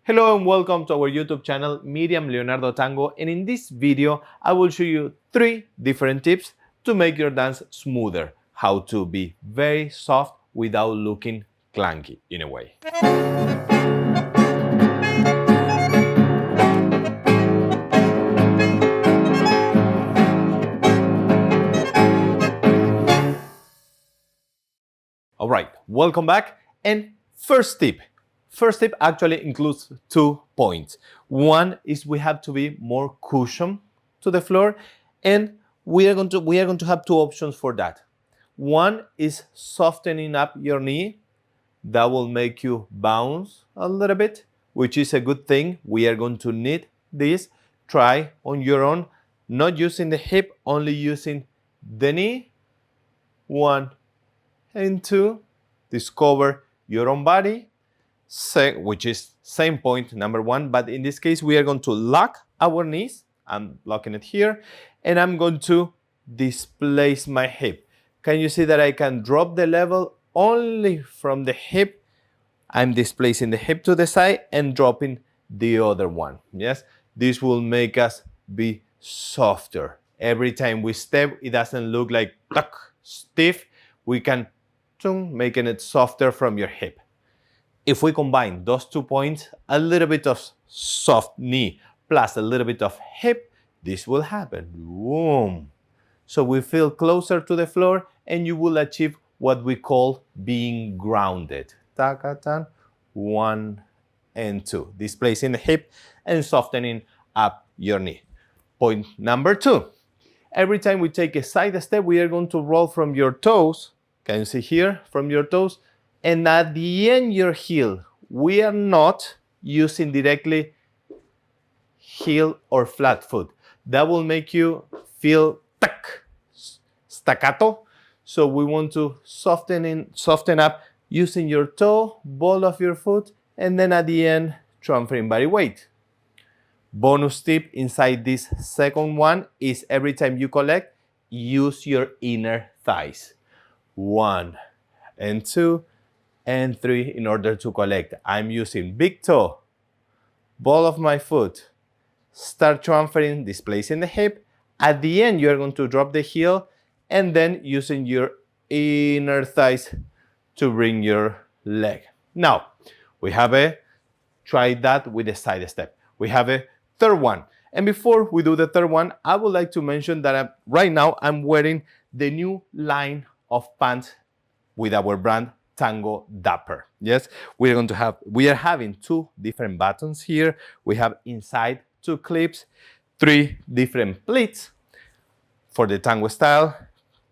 Hello and welcome to our YouTube channel, Miriam, Leonardo Tango, and in this video, I will show you 3 different tips to make your dance smoother, how to be very soft without looking clunky in a way. All right, welcome back. And first tip actually includes 2 points. One is we have to be more cushion to the floor, and we are going to have 2 options for that. One is softening up your knee. That will make you bounce a little bit, which is a good thing. We are going to need this. Try on your own, not using the hip, only using the knee. 1 and 2. Discover your own body, which is same point, number 1, but in this case we are going to lock our knees. I'm locking it here, and I'm going to displace my hip. Can you see that I can drop the level only from the hip? I'm displacing the hip to the side and dropping the other one. Yes, this will make us be softer. Every time we step, it doesn't look like stiff. We can making it softer from your hip. If we combine those 2 points, a little bit of soft knee plus a little bit of hip, this will happen. Boom. So we feel closer to the floor and you will achieve what we call being grounded. 1 and 2. Displacing the hip and softening up your knee. Point number 2. Every time we take a side step, we are going to roll from your toes. Can you see here? From your toes. And at the end, your heel. We are not using directly heel or flat foot. That will make you feel staccato. So we want to soften up using your toe, ball of your foot, and then at the end, transferring body weight. Bonus tip inside this second one is every time you collect, use your inner thighs. 1 and 2 and 3 in order to collect. I'm using big toe, ball of my foot, start transferring, displacing the hip. At the end, you're going to drop the heel and then using your inner thighs to bring your leg. Now, we have tried that with a side step. We have a third one. And before we do the third one, I would like to mention that right now I'm wearing the new line of pants with our brand Tango Dapper. Yes, we are having 2 different buttons here. We have inside 2 clips, 3 different pleats for the tango style,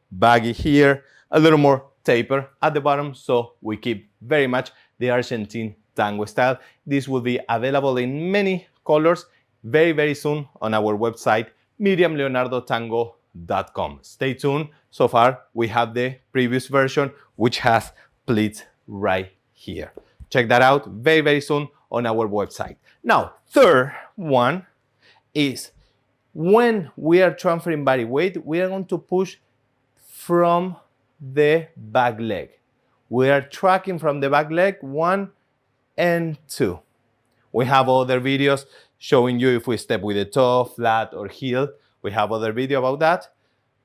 baggy here, a little more taper at the bottom, so we keep very much the Argentine Tango style. This will be available in many colors very, very soon on our website, miriamleonardotango.com. Stay tuned. So far, we have the previous version, which has pleats right here. Check that out very, very soon on our website. Now, third one is when we are transferring body weight, we are going to push from the back leg. We are tracking from the back leg, 1 and 2. We have other videos showing you if we step with the toe, flat, or heel. We have other video about that.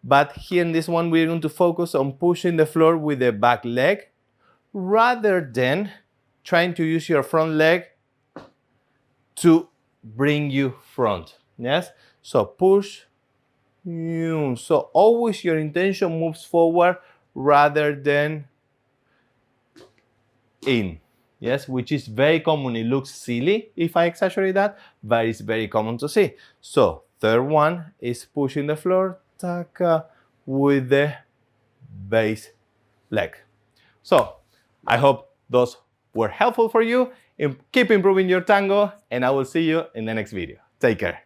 But here in this one, we're going to focus on pushing the floor with the back leg rather than trying to use your front leg to bring you front. Yes? So push. So always your intention moves forward rather than in. Yes, which is very common. It looks silly if I exaggerate that, but it's very common to see. So third one is pushing the floor with the base leg. So I hope those were helpful for you. Keep improving your tango, and I will see you in the next video. Take care.